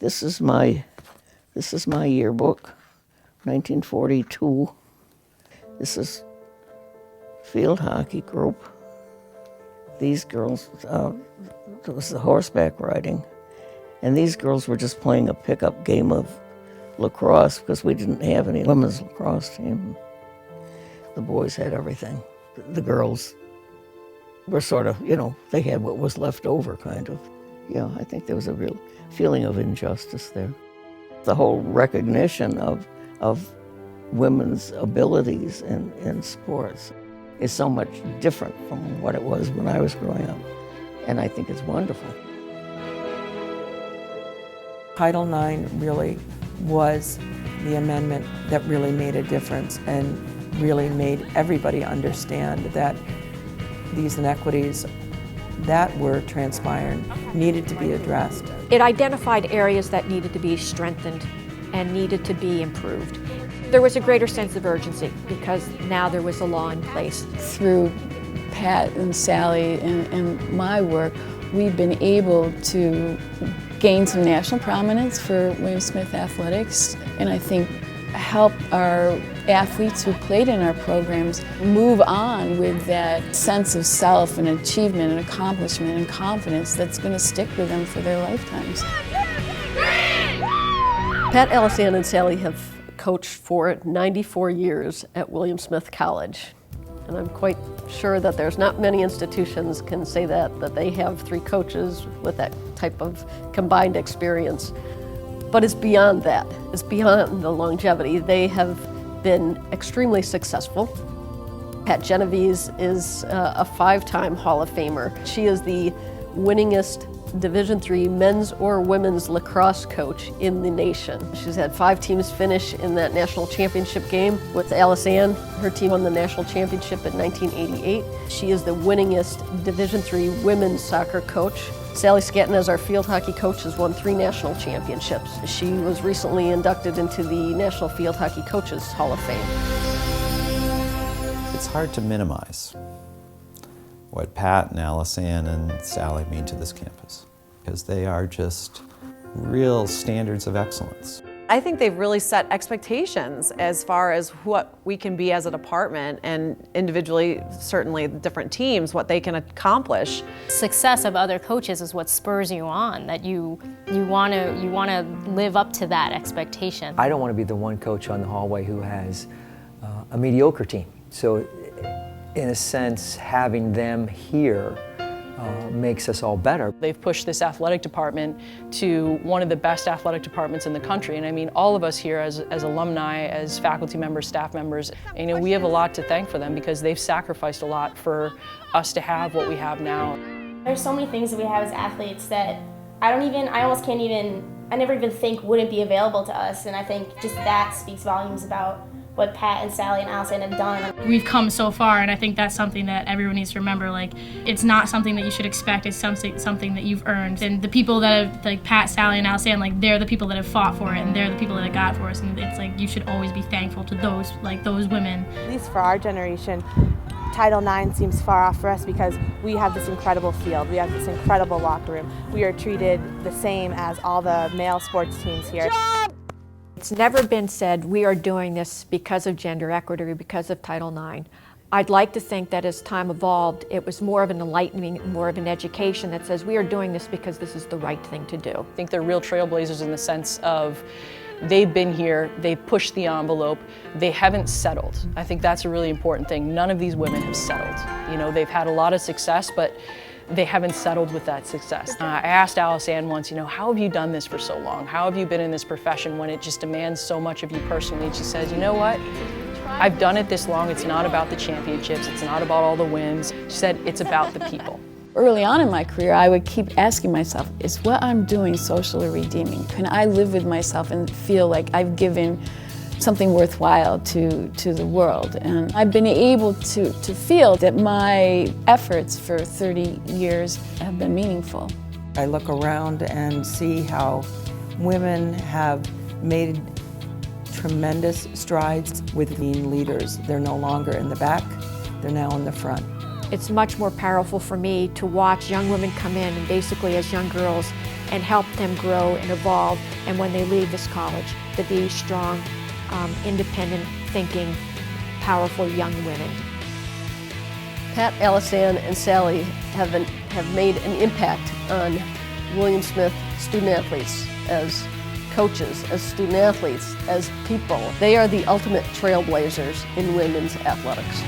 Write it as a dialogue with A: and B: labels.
A: This is my yearbook, 1942. This is field hockey group. These girls, it was the horseback riding, and these girls were just playing a pickup game of lacrosse because we didn't have any women's lacrosse team. The boys had everything. The girls were sort of, they had what was left over, kind of. Yeah, I think there was a real feeling of injustice there. The whole recognition of women's abilities in sports is so much different from what it was when I was growing up, and I think it's wonderful.
B: Title IX really was the amendment that really made a difference and really made everybody understand that these inequities that were transpiring needed to be addressed.
C: It identified areas that needed to be strengthened and needed to be improved. There was a greater sense of urgency because now there was a law in place.
D: Through Pat and Sally and my work, we've been able to gain some national prominence for William Smith athletics, and I think help our athletes who played in our programs move on with that sense of self and achievement and accomplishment and confidence that's going to stick with them for their lifetimes.
E: Pat, Aliceann, and Sally have coached for 94 years at William Smith College. And I'm quite sure that there's not many institutions can say that they have 3 coaches with that type of combined experience. But it's beyond that. It's beyond the longevity. They have been extremely successful. Pat Genovese is a 5-time Hall of Famer. She is the winningest Division III men's or women's lacrosse coach in the nation. She's had 5 teams finish in that national championship game with Aliceann. Her team won the national championship in 1988. She is the winningest Division III women's soccer coach. Sally Scatton, as our field hockey coach, has won 3 national championships. She was recently inducted into the National Field Hockey Coaches Hall of Fame.
F: It's hard to minimize what Pat and Aliceann and Sally mean to this campus, because they are just real standards of excellence.
G: I think they've really set expectations as far as what we can be as a department, and individually, certainly different teams, what they can accomplish.
H: Success of other coaches is what spurs you on, that you want to live up to that expectation.
I: I don't want to be the one coach on the hallway who has a mediocre team. So in a sense, having them here makes us all better.
J: They've pushed this athletic department to one of the best athletic departments in the country. And I mean, all of us here as alumni, as faculty members, staff members, we have a lot to thank for them because they've sacrificed a lot for us to have what we have now.
K: There's so many things that we have as athletes that I never even think wouldn't be available to us. And I think just that speaks volumes about what Pat and Sally and Aliceann have done.
L: We've come so far, and I think that's something that everyone needs to remember. Like, it's not something that you should expect, it's something that you've earned. And the people that have, like Pat, Sally, and Aliceann, like, they're the people that have fought for it, and they're the people that have got it for us. And it's like, you should always be thankful to those women.
M: At least for our generation, Title IX seems far off for us because we have this incredible field, we have this incredible locker room. We are treated the same as all the male sports teams here.
C: It's never been said we are doing this because of gender equity or because of Title IX. I'd like to think that as time evolved, it was more of an enlightening, more of an education that says we are doing this because this is the right thing to do.
J: I think they're real trailblazers in the sense of they've been here, they've pushed the envelope, they haven't settled. I think that's a really important thing. None of these women have settled. They've had a lot of success, but they haven't settled with that success. I asked Aliceann once, how have you done this for so long? How have you been in this profession when it just demands so much of you personally? And she says, you know what? I've done it this long. It's not about the championships. It's not about all the wins. She said, it's about the people.
D: Early on in my career, I would keep asking myself, is what I'm doing socially redeeming? Can I live with myself and feel like I've given something worthwhile to the world? And I've been able to feel that my efforts for 30 years have been meaningful.
B: I look around and see how women have made tremendous strides with being leaders. They're no longer in the back, they're now in the front.
C: It's much more powerful for me to watch young women come in and basically as young girls and help them grow and evolve, and when they leave this college, to be strong, independent thinking, powerful young women.
E: Pat, Aliceann, and Sally have made an impact on William Smith student athletes as coaches, as student athletes, as people. They are the ultimate trailblazers in women's athletics.